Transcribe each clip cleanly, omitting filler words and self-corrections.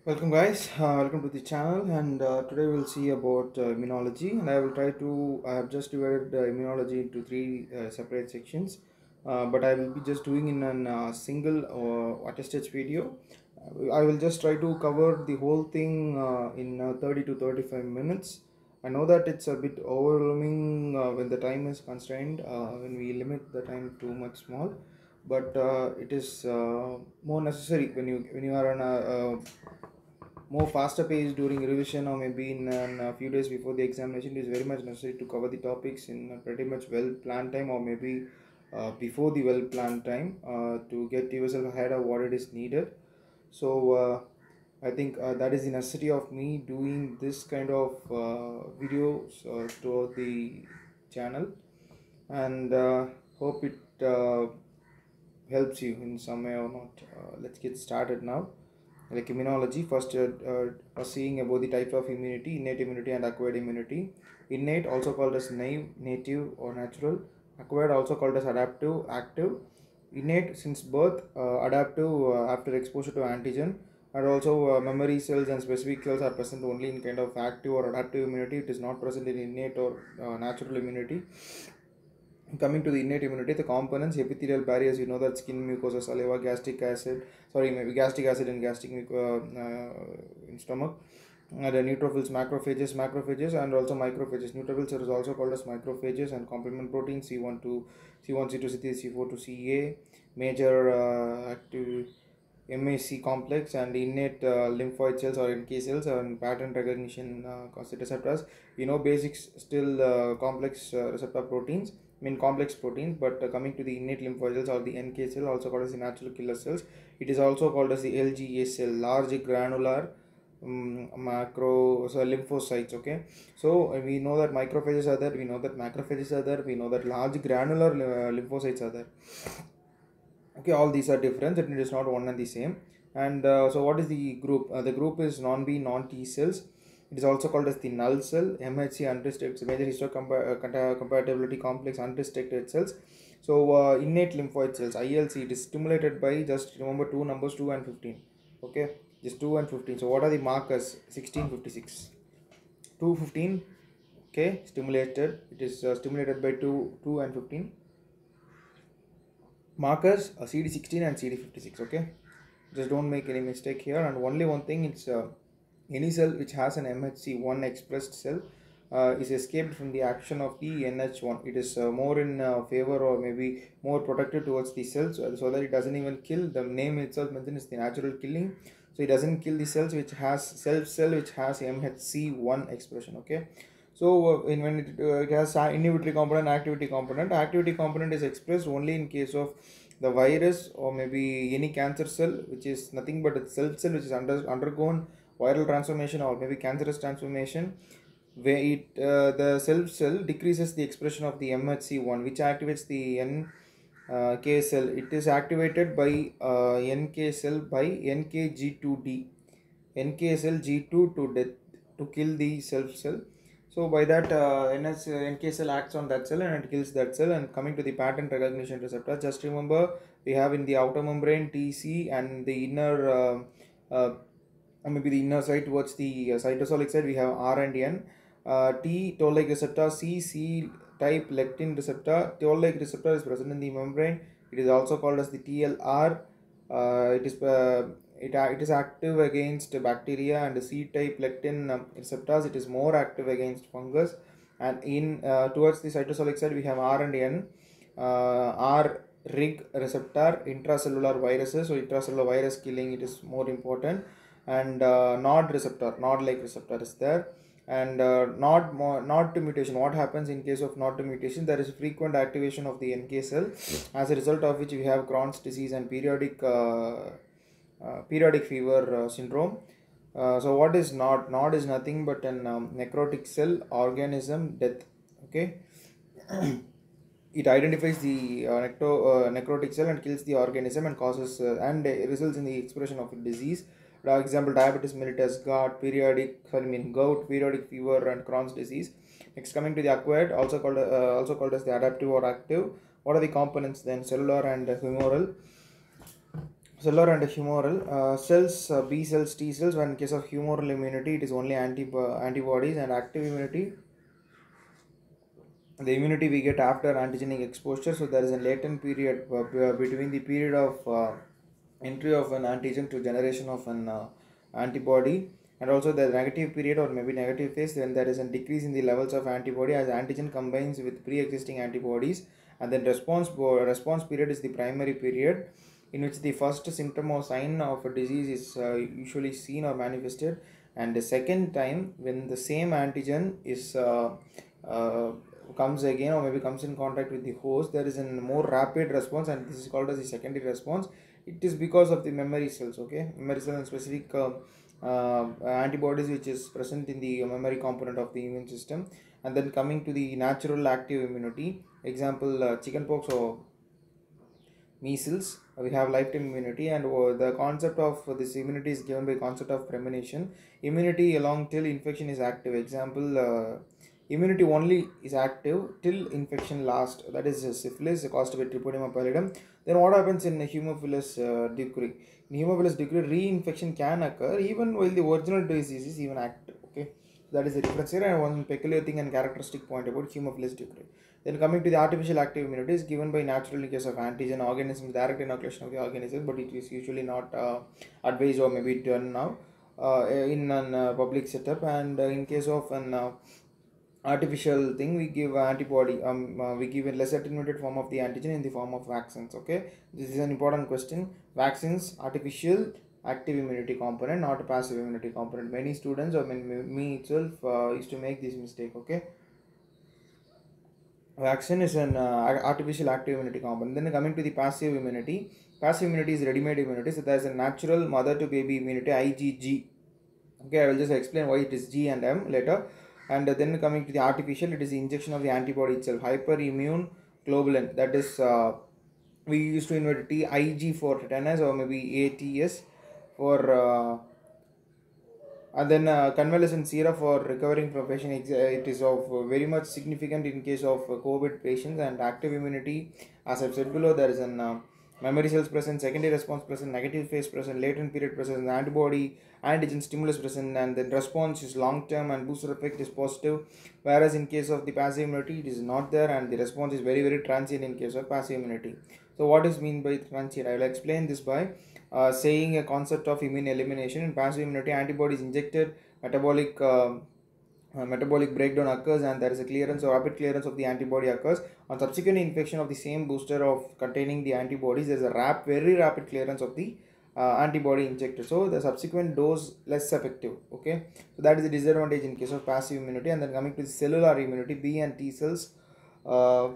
Welcome guys, welcome to the channel, and today we'll see about immunology, and I have just divided immunology into three separate sections, but I will be just doing in a single attested video. I will just try to cover the whole thing in 30 to 35 minutes. I know that it's a bit overwhelming when the time is constrained, when we limit the time too much small, but it is more necessary when you are on a more faster pace during revision, or maybe in a few days before the examination. It is very much necessary to cover the topics in a pretty much well planned time, or maybe before the well planned time, to get yourself ahead of what it is needed. So I think that is the necessity of me doing this kind of videos to the channel, and hope it helps you in some way or not. Let's get started now. Like immunology, first seeing about the types of immunity: innate immunity and acquired immunity. Innate, also called as naive, native or natural. Acquired, also called as adaptive, active. Innate since birth, adaptive after exposure to antigen, and also memory cells and specific cells are present only in kind of active or adaptive immunity. It is not present in innate or natural immunity. Coming to the innate immunity, the components: epithelial barriers, you know that skin, mucosa, saliva, gastric acid, sorry, maybe gastric acid and in stomach. The neutrophils, macrophages, and also microphages. Neutrophils are also called as microphages, and complement proteins C1 to C1, C2, C3, C4 to CA, major active MAC complex, and innate lymphoid cells or NK cells, and pattern recognition receptors. Basics still complex receptor proteins, mean complex proteins, but coming to the innate lymphoid cells or the NK cell, also called as the natural killer cells. It is also called as the LGA cell, large granular macro lymphocytes. Okay, so we know that microphages are there, we know that macrophages are there, we know that large granular lymphocytes are there. Okay, all these are different, and it is not one and the same. And so what is the group? The group is non-B, non-T cells. It is also called as the null cell. MHC, unrestricted, major histocompatibility complex, unrestricted cells. So innate lymphoid cells, ILC, it is stimulated by, just remember two numbers, 2 and 15. Okay, just 2 and 15. So what are the markers? 1656, 215. Okay, stimulated, it is stimulated by 2 and 15. Markers CD16 and CD56. Okay, just don't make any mistake here. And only one thing, it's any cell which has an MHC1 expressed cell is escaped from the action of the NH1. It is more in favor, or maybe more protected towards the cells, so that it doesn't even kill. The name itself mentions the natural killing, so it doesn't kill the cells which has cell which has MHC1 expression. Okay, so it has inhibitory component, activity component. Activity component is expressed only in case of the virus, or maybe any cancer cell, which is nothing but a cell which is undergone viral transformation or maybe cancerous transformation, where the cell decreases the expression of the MHC1, which activates the NK cell. It is activated by NK cell by NKG2D, NK cell G2 to death, to kill the cell. So by that, NK cell acts on that cell and it kills that cell. And coming to the pattern recognition receptor, just remember we have in the outer membrane TC, and the inner or maybe the inner side towards the cytosolic side we have R and N. T, toll-like receptor. C type lectin receptor. Toll-like receptor is present in the membrane. It is also called as the TLR. It is active against bacteria. And C type lectin receptors, it is more active against fungus. And in towards the cytosolic side we have R and N. R, RIG receptor, intracellular viruses, so intracellular virus killing, it is more important. And NOD receptor, nod-like receptor is there. And NOD to mutation. What happens in case of NOD to mutation? There is frequent activation of the NK cell, as a result of which we have Crohn's disease and periodic fever syndrome. So what is NOD? NOD is nothing but an necrotic cell organism death. Okay. It identifies the necrotic cell and kills the organism, and causes and results in the expression of a disease. For example, diabetes mellitus, gout, periodic fever, and Crohn's disease. Next, coming to the acquired, also called as the adaptive or active. What are the components then? Cellular and humoral. Cellular and humoral cells, B cells, T cells. When in case of humoral immunity, it is only antibodies, and active immunity, the immunity we get after antigenic exposure. So there is a latent period between the period of entry of an antigen to generation of an antibody, and also the negative period or maybe negative phase when there is a decrease in the levels of antibody as antigen combines with pre-existing antibodies. And then response period is the primary period in which the first symptom or sign of a disease is usually seen or manifested, and the second time when the same antigen is uh, comes again or maybe comes in contact with the host, there is a more rapid response, and this is called as the secondary response. It is because of the memory cells, okay, memory cells and specific antibodies which is present in the memory component of the immune system. And then coming to the natural active immunity, example chickenpox or measles, we have lifetime immunity. And the concept of this immunity is given by concept of premonition. Immunity along till infection is active. Example, immunity only is active till infection lasts, that is syphilis caused by Trichoderma pallidum. Then what happens in Haemophilus ducrei? In Haemophilus ducrei, reinfection can occur even while the original disease is even active, okay. That is the difference here, and one peculiar thing and characteristic point about Haemophilus ducrei. Then coming to the artificial active immunity is given by natural in case of antigen organisms, direct inoculation of the organism, but it is usually not advised or maybe done now in an public setup. And in case of an artificial thing, we give antibody, we give a less attenuated form of the antigen in the form of vaccines, okay. This is an important question. Vaccines, artificial active immunity component, not a passive immunity component. Many students or me itself used to make this mistake, okay. Vaccine is an artificial active immunity component. Then coming to the passive immunity. Passive immunity is ready-made immunity. So there is a natural mother to baby immunity, IgG. Okay, I will just explain why it is G and M later. And then coming to the artificial, it is the injection of the antibody itself, hyperimmune globulin. That is, we used to invert T IG for tetanus or maybe ATS for and then convalescent sera for recovering from patient. It is of very much significant in case of COVID patients. And active immunity, as I've said below, there is an memory cells present, secondary response present, negative phase present, latent period present, antibody antigen stimulus present, and then response is long term and booster effect is positive. Whereas in case of the passive immunity, it is not there, and the response is very transient in case of passive immunity. So what is mean by transient? I will explain this by saying a concept of immune elimination. In passive immunity, antibodies injected, metabolic breakdown occurs, and there is a clearance or rapid clearance of the antibody occurs. On subsequent infection of the same booster of containing the antibodies, there is a very rapid clearance of the antibody injected, so the subsequent dose less effective, okay. So that is the disadvantage in case of passive immunity. And then coming to the cellular immunity, B and T cells, uh,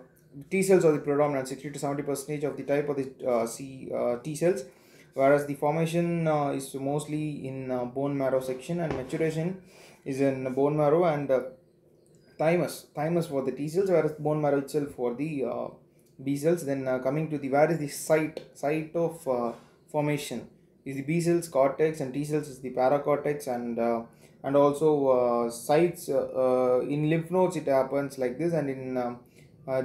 T cells are the predominant, 60 to 70% of the type of the T cells, whereas the formation is mostly in bone marrow section, and maturation is in bone marrow and thymus for the T cells, whereas bone marrow itself for the B cells. Then coming to the where is the site of formation is the B cells cortex, and T cells is the paracortex, and also sites in lymph nodes it happens like this, and in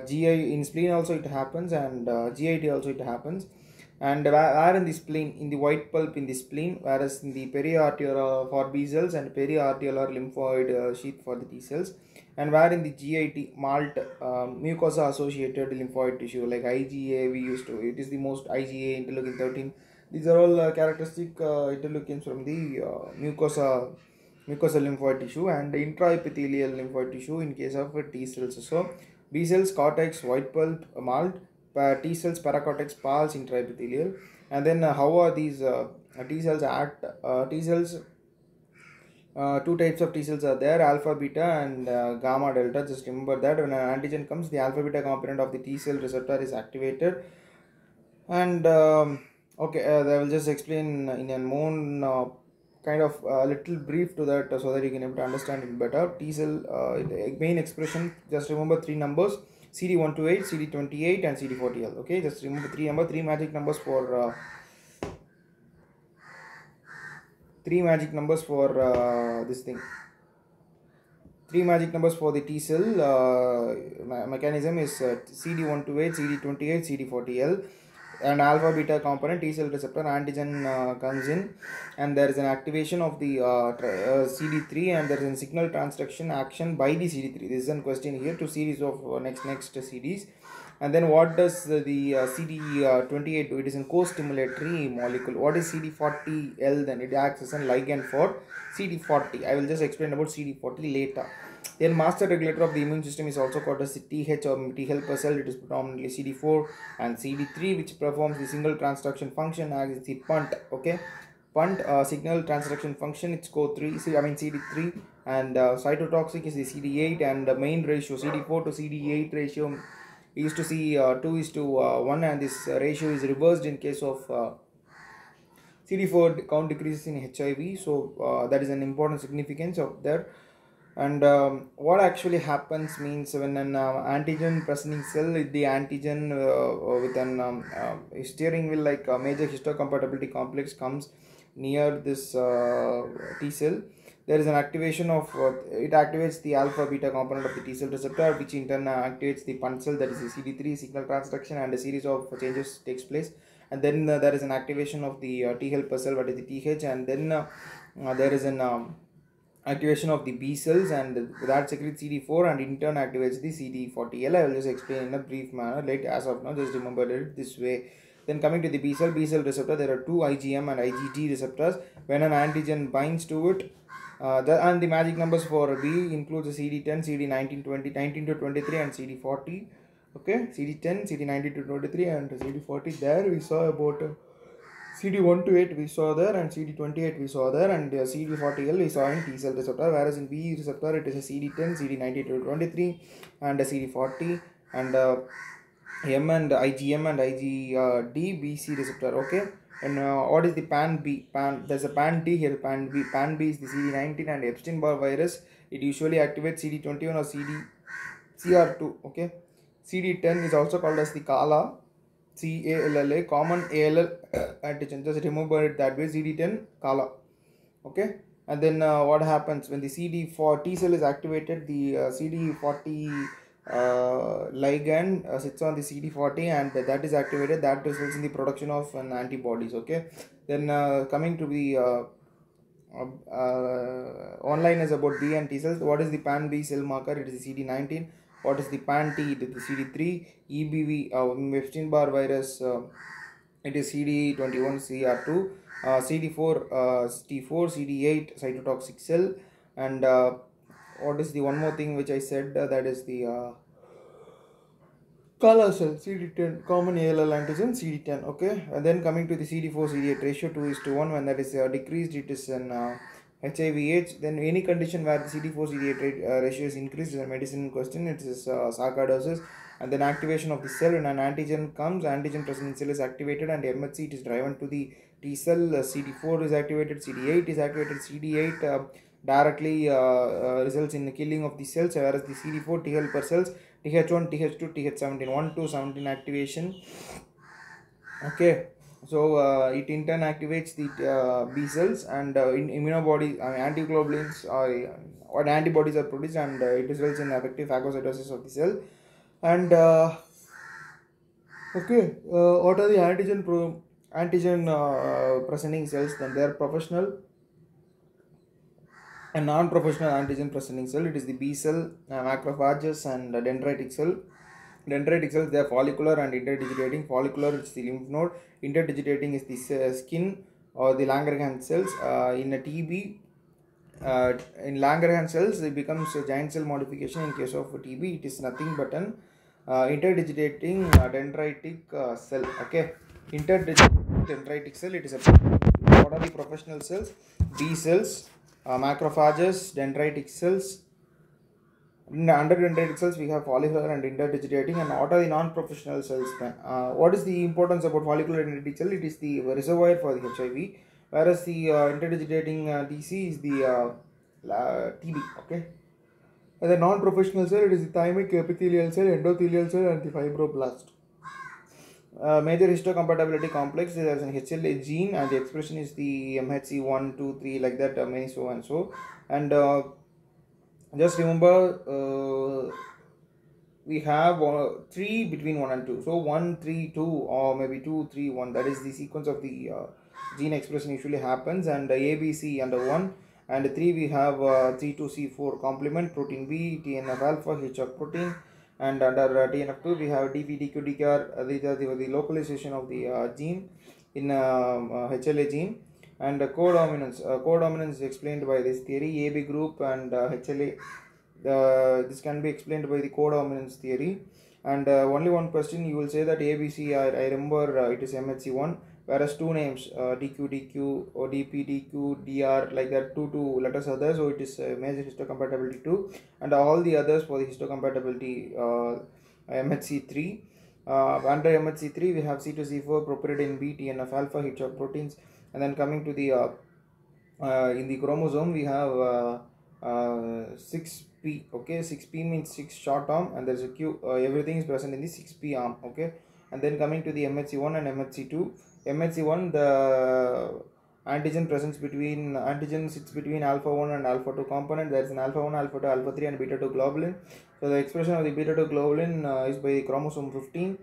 GI in spleen also it happens, and GIT also it happens. And where in the spleen, in the white pulp in the spleen, whereas in the periarterial for B cells and periarterial lymphoid sheath for the T cells. And where in the GIT, malt, mucosa associated lymphoid tissue like IgA, we used to, it is the most IgA, interleukin 13. These are all characteristic interleukins from the mucosa lymphoid tissue, and intraepithelial lymphoid tissue in case of T cells. So B cells cortex, white pulp, malt, T cells paracortex, pars, intraepithelial. And then how are these T cells act? T cells, two types of T cells are there, alpha beta and gamma delta. Just remember that when an antigen comes, the alpha beta component of the T cell receptor is activated. And okay, I will just explain in a more kind of little brief to that, so that you can able to understand it better. T cell main expression, just remember three numbers: CD128, CD28, and CD40L. Okay, just remember three magic numbers for this thing. Three magic numbers for the T cell mechanism is CD128, CD28, CD40L. an alpha beta component T cell receptor antigen comes in, and there is an activation of the CD3, and there is a signal transduction action by the CD3. This is a question here, two series of next CDs. And then what does the CD28 do? It is a co-stimulatory molecule. What is CD40L? Then it acts as a ligand for CD40. I will just explain about CD40 later. Then master regulator of the immune system is also called as TH or T helper cell. It is predominantly CD4 and CD3, which performs the single transduction function as the punt. Okay, punt signal transduction function. It's CD3, and cytotoxic is the CD8, and the main ratio CD4 to CD8 ratio is to see 2:1, and this ratio is reversed in case of CD4 count decreases in HIV. So that is an important significance of there. And what actually happens means when an antigen presenting cell, the antigen with an steering wheel like a major histocompatibility complex comes near this T cell, there is an activation of it activates the alpha beta component of the T cell receptor, which in turn activates the punt cell, that is the CD3 signal transduction, and a series of changes takes place. And then there is an activation of the T helper cell, what is the TH, and then there is an activation of the B cells, and that secretes CD4 and in turn activates the CD40L. I will just explain in a brief manner. Like as of now, just remember it this way. Then coming to the B cell receptor, there are two IgM and IgG receptors. When an antigen binds to it, and the magic numbers for B includes the CD10, CD19, 20, 19 to 23, and CD40. Okay, CD10, CD19 to 23, and CD40. There we saw about CD1 to 8 we saw there, and CD28 we saw there, and CD40L we saw in T cell receptor, whereas in B receptor it is a CD10, CD90 to 23, and a CD40, and M and IgM and IgD BC receptor. Okay, and what is the pan B? There's a pan D here. Pan B. Pan B is the CD19, and Epstein-Barr virus. It usually activates CD21 or CR2. Okay, CD10 is also called as the CALA. CALLA, common ALL antigen. Just remember it that way. CD10 CALA. Okay, and then what happens when the CD4 T cell is activated? The CD40 ligand sits on the CD40, and that is activated. That results in the production of an antibodies. Okay, then coming to the online is about B and T cells. What is the pan B cell marker? It is the CD19. What is the pan T? It is the CD3. EBV, Epstein-Barr virus, it is CD21 CR2. CD4 T4, CD8 cytotoxic cell, and what is the one more thing which I said, that is the CALA cell, CD10, common ALL antigen, CD10. Okay, and then coming to the CD4 CD8 ratio 2:1, when that is decreased, it is an HIV/AIDS. Then any condition where the CD4 CD8 ratio is increased is a medicine question. It is sarcoidosis. And then activation of the cell, when an antigen comes, antigen present in cell is activated, and MHC it is driven to the T cell. CD4 is activated, CD8 is activated. CD8 directly results in the killing of the cells, whereas the CD4 T helper cells, TH1, TH2, TH17, 1 to 17 activation. Okay, so it in turn activates the B cells, and in immunobodies, antiglobulins or antibodies are produced, and it results in effective phagocytosis of the cell. And okay, what are the antigen presenting cells? Then they are professional and non-professional antigen presenting cell. It is the B cell, macrophages, and dendritic cell. Dendritic cells, they are follicular and interdigitating. Follicular is the lymph node. Interdigitating is the skin or the Langerhans cells. In a TB, in Langerhans cells, it becomes a giant cell modification. In case of TB, it is nothing but an interdigitating dendritic cell. Okay, interdigitating dendritic cell. It is a what are the professional cells? B cells, macrophages, dendritic cells. Under dendritic cells, we have follicular and interdigitating. And what are the non-professional cells then? What is the importance about follicular and dendritic cell? It is the reservoir for the HIV, whereas the interdigitating TC is the TB. Okay. And the non-professional cell, it is the thymic epithelial cell, endothelial cell, and the fibroblast. Major histocompatibility complex, there is an HLA gene, and the expression is the MHC 1, 2, 3, like that, many so and so. And just remember, we have 3 between 1 and 2. So 1 3 2, or maybe 2 3 1, that is the sequence of the gene expression usually happens. And ABC under 1 and 3 we have C2C4 complement, protein B, TNF alpha, HF protein. And under TNF2 we have DPDQ these are the localization of the gene in HLA gene. And codominance is explained by this theory, AB group and HLA. This can be explained by the codominance theory. And only one question you will say that ABC, I remember it is MHC1, whereas two names DQ or DP DR, like that, two letters are there, so it is major histocompatibility 2. And all the others for the histocompatibility MHC3. Under MHC3 we have C2C4, propyridine B, TNF alpha, HF proteins. And then coming to the in the chromosome we have 6p. Okay, 6p means 6 short arm, and there's a q, everything is present in the 6p arm. Okay, and then coming to the MHC1 and MHC2. MHC1, the antigen presence between antigen sits between alpha 1 and alpha 2 component. There is an alpha 1, alpha 2, alpha 3 and beta 2 globulin. So the expression of the beta 2 globulin is by the chromosome 15.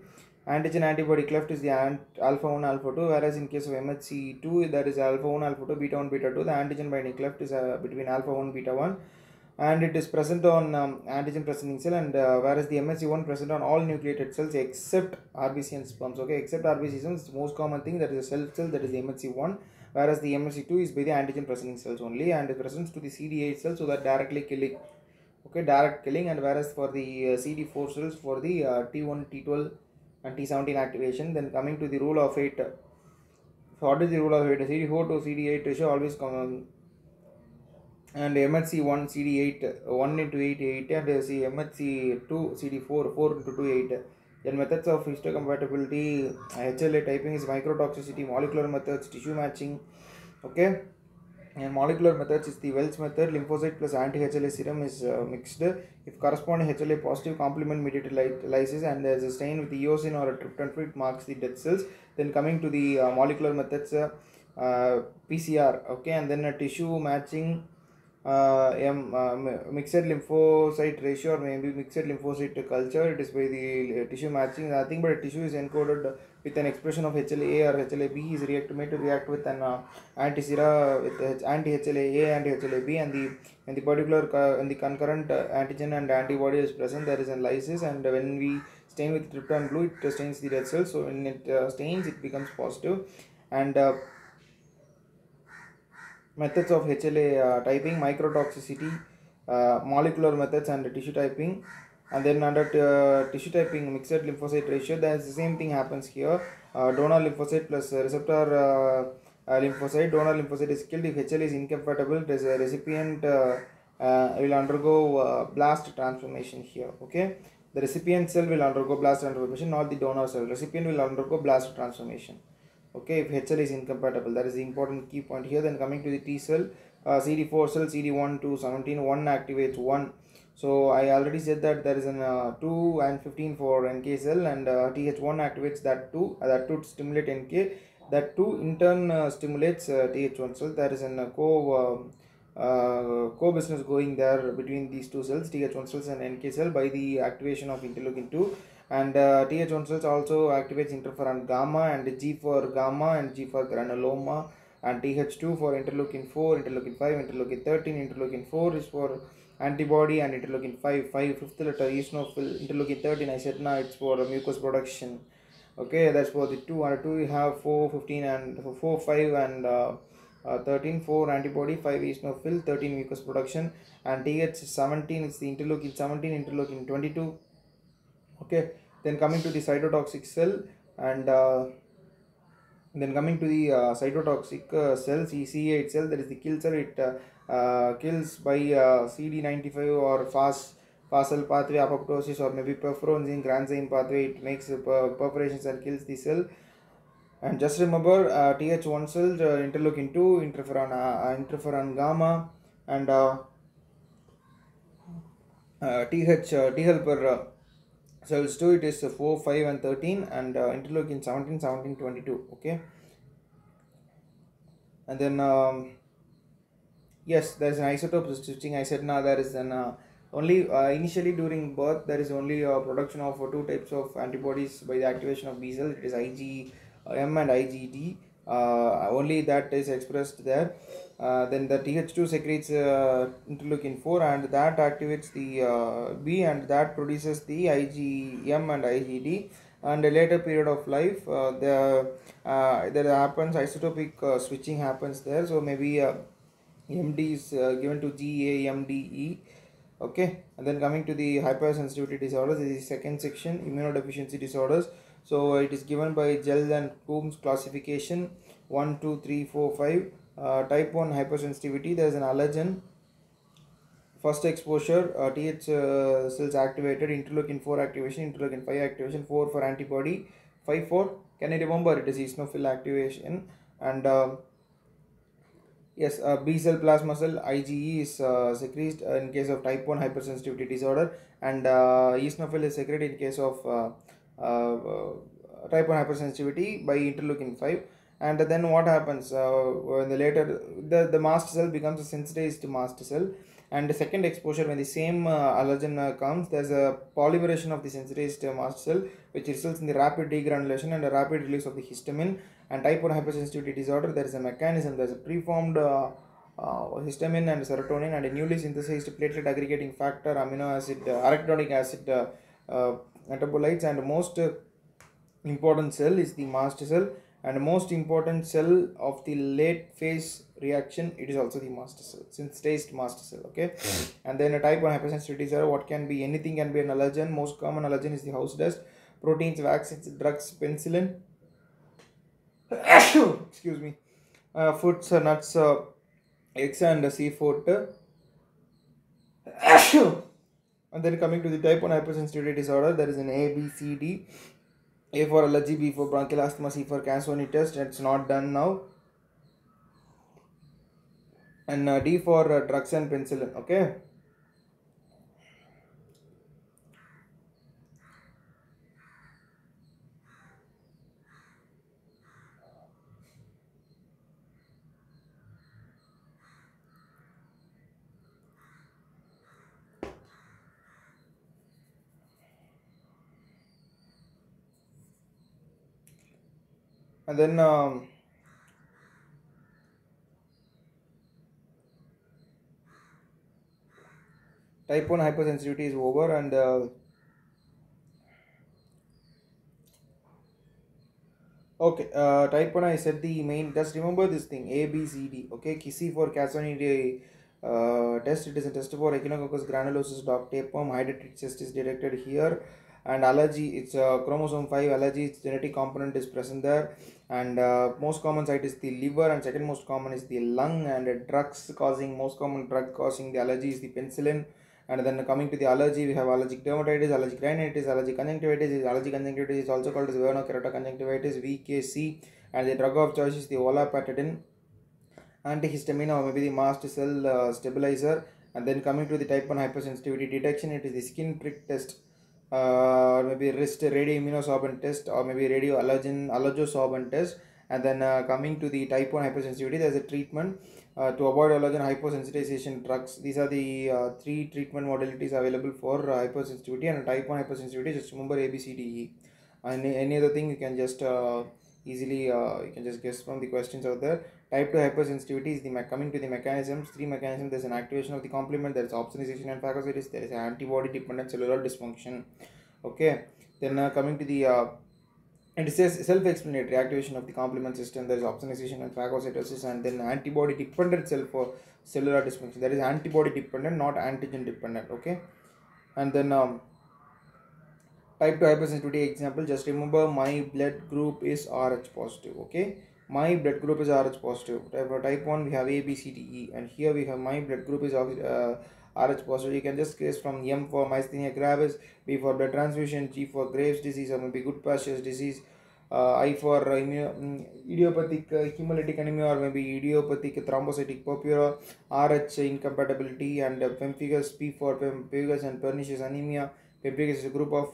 Antigen antibody cleft is the alpha 1 alpha 2, whereas in case of MHC2 that is alpha 1 alpha 2 beta 1 beta 2. The antigen binding cleft is between alpha 1 beta 1, and it is present on antigen presenting cell. And whereas the MHC1 present on all nucleated cells except RBC and sperms. Okay, except RBC cells, the most common thing, that is a cell, that is the MHC1, whereas the MHC2 is by the antigen presenting cells only, and it presents to the CD8 cells, so that directly killing. Okay, direct killing. And whereas for the CD4 cells for the T1 T12 and T17 activation. Then coming to the rule of 8. So what is the rule of 8? CD4 to CD8 ratio always come, and MHC1 CD8 1 into 8 8, and MHC2 CD4 4 into 2 8. Then methods of histocompatibility, HLA typing is microtoxicity, molecular methods, tissue matching. Okay, and molecular methods is the Wells method. Lymphocyte plus anti-HLA serum is mixed. If corresponding HLA positive complement mediated lysis and there is a stain with eosin or a tryptophan free, it marks the dead cells. Then coming to the molecular methods, PCR. Okay, and then a tissue matching, mixed lymphocyte ratio or maybe mixed lymphocyte culture. It is by the tissue matching. Nothing but a tissue is encoded with an expression of HLA-A or HLA-B is made to react with an anti-sera with anti-HLA-A, anti-HLA-B, and the particular in the concurrent antigen and antibody is present, there is a lysis, and when we stain with tryptophan blue, it stains the red cells. So when it stains, it becomes positive. And methods of HLA typing, microtoxicity, molecular methods, and tissue typing. And then under tissue typing, mixed lymphocyte ratio, there is the same thing happens here. Donor lymphocyte plus receptor lymphocyte. Donor lymphocyte is killed if HLA is incompatible. The recipient will undergo blast transformation here. Okay, the recipient cell will undergo blast transformation, not the donor cell. Recipient will undergo blast transformation. Okay, if HL is incompatible, that is the important key point here. Then coming to the T cell, CD4 cell, CD1 to 17, 1 activates 1. So I already said that there is an 2 and 15 for NK cell, and TH1 activates that 2, that 2 to stimulate NK, that 2 in turn stimulates TH1 cell. There is an co-business going there between these two cells, TH1 cells and NK cell, by the activation of interleukin 2. And TH1 cells also activates interferon gamma, and G for gamma and G for granuloma, and TH2 for interleukin 4, interleukin 5, interleukin 13. Interleukin 4 is for antibody, and interleukin 5, fifth letter eosinophil. Interleukin 13, I said now it's for mucus production. Okay, that's for the 2. And 2 you have 4, 15 and 4, 5 and 13, 4 antibody, 5 eosinophil, 13 mucus production. And TH17 is the interleukin 17, interleukin 22. Okay, then coming to the cytotoxic cell, and then coming to the cytotoxic cells, C8 cell, that is the kill cell. It kills by CD95 or FASL pathway, apoptosis, or maybe perforonzine granzyme pathway. It makes perforations and kills the cell. And just remember, TH1 cells, interleukin 2, interferon gamma, and T helper cells 2, it is 4, 5 and 13, and interleukin 17, 17, 22. Okay, and then yes, there is an isotope switching. I said now there is an only initially during birth there is only production of two types of antibodies by the activation of B cell. It is IgM and IgD. Only that is expressed there. Then the Th2 secretes interleukin 4, and that activates the B, and that produces the IgM and IgD. And a later period of life, there happens isotopic switching happens there. So maybe MD is given to GAMDE. Okay, and then coming to the hypersensitivity disorders, this is the second section, immunodeficiency disorders. So it is given by Gell and Coombs classification 1, 2, 3, 4, 5. Type 1 hypersensitivity, there is an allergen. First exposure, Th cells activated, interleukin 4 activation, interleukin 5 activation, 4 for antibody, 5 for, can you remember, it is eosinophil activation. And yes, B cell plasma cell IgE is secreted in case of type 1 hypersensitivity disorder, and eosinophil is secreted in case of type 1 hypersensitivity by interleukin 5. And then what happens when the later the mast cell becomes a sensitized mast cell, and the second exposure when the same allergen comes, there's a polymerization of the sensitized mast cell, which results in the rapid degranulation and a rapid release of the histamine. And type 1 hypersensitivity disorder, there is a mechanism, there is a preformed histamine and serotonin and a newly synthesized platelet aggregating factor, amino acid, arachidonic acid metabolites, and most important cell is the mast cell, and most important cell of the late phase reaction, it is also the mast cell, synthesized mast cell. Okay. And then a type 1 hypersensitivity disorder, what can be, anything can be an allergen. Most common allergen is the house dust, proteins, vaccines, drugs, penicillin, excuse me, fruits, nuts, eggs and seafood. And then coming to the type 1 hypersensitivity disorder, there is an A, B, C, D. A for allergy, B for bronchial asthma, C for Cassoni test. It's not done now. And D for drugs and penicillin. Okay. And then type 1 hypersensitivity is over. And okay, type 1 I said the main, just remember this thing, A, B, C, D. Okay, C for Cassoni test, it is a test for Echinococcus granulosus dog tapeworm, hydatid test is detected here. And allergy, it's chromosome 5 allergy, its genetic component is present there. And most common site is the liver, and second most common is the lung. And drugs causing, most common drug causing the allergy is the penicillin. And then coming to the allergy, we have allergic dermatitis, allergic rhinitis, allergic conjunctivitis. Allergic conjunctivitis is also called as venokeratoconjunctivitis, VKC. And the drug of choice is the olapatadine, antihistamine, or maybe the mast cell stabilizer. And then coming to the type 1 hypersensitivity detection, it is the skin prick test, maybe wrist radioimmunosorbent test, or maybe allergosorbent test. And then coming to the type 1 hypersensitivity, there is a treatment to avoid allergen hypersensitization drugs. These are the 3 treatment modalities available for hypersensitivity. And type 1 hypersensitivity, just remember A, B, C, D, E. And any other thing you can just easily you can just guess from the questions out there. Type 2 hypersensitivity is the coming to the mechanisms, 3 mechanisms. There is an activation of the complement, there is opsonization and phagocytis, there is an antibody dependent cellular dysfunction. Okay, then coming to the it says self-explanatory activation of the complement system, there is opsonization and phagocytosis, and then antibody dependent cell for cellular dysfunction. That is antibody dependent, not antigen dependent. Okay. And then type 2 hypersensitivity example, just remember my blood group is Rh positive. Okay, my blood group is Rh positive. For type 1 we have A, B, C, D, E, and here we have my blood group is Rh positive. You can just guess from M for myasthenia gravis, B for blood transfusion, G for Graves disease or maybe Goodpasture's disease, I for idiopathic hemolytic anemia or maybe idiopathic thrombocytic purpura, Rh incompatibility, and pemphigus, P for pemphigus and pernicious anemia. Pemphigus is a group of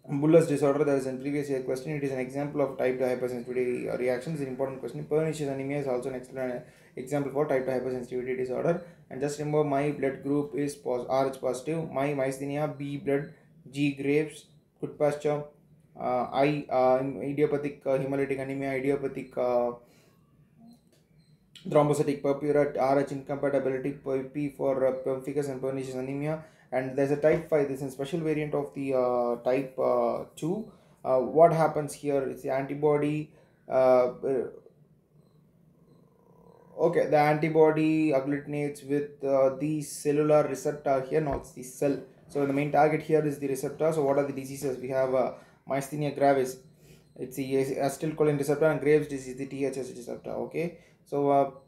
Buller's disorder. There is a previous year question. It is an example of type 2 hypersensitivity reaction. It's an important question. Pernicious anemia is also an example for type 2 hypersensitivity disorder. And just remember, my blood group is Rh positive, my myasthenia, B blood, G Graves, Goodpasture, I idiopathic hemolytic anemia, idiopathic thrombocytic purpura, Rh incompatibility, P for pemphigus and pernicious anemia. And there's a type 5, this is a special variant of the type 2. What happens here is the antibody, okay, the antibody agglutinates with the cellular receptor here, not the cell. So the main target here is the receptor. So what are the diseases? We have myasthenia gravis, it's the acetylcholine receptor, and Graves' disease, the THS receptor. Okay, so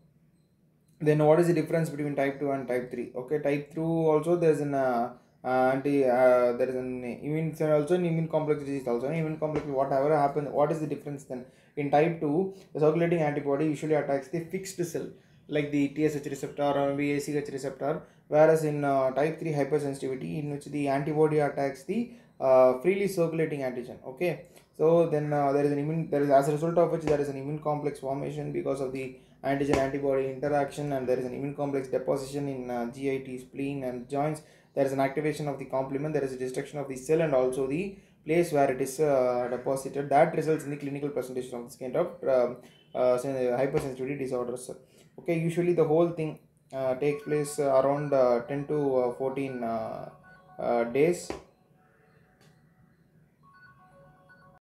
then what is the difference between type 2 and type 3? Okay, type 2 also there's an there is an immune, also an immune complex disease, also an immune complex. Whatever happens, what is the difference then? In type 2, the circulating antibody usually attacks the fixed cell like the TSH receptor or maybe ACH receptor, whereas in type 3 hypersensitivity, in which the antibody attacks the freely circulating antigen. Okay, so then there is, as a result of which, there is an immune complex formation because of the antigen antibody interaction, and there is an immune complex deposition in GIT, spleen and joints. There is an activation of the complement, there is a destruction of the cell, and also the place where it is deposited, that results in the clinical presentation of this kind of hypersensitivity disorders. Okay, usually the whole thing takes place around 10 to 14 days.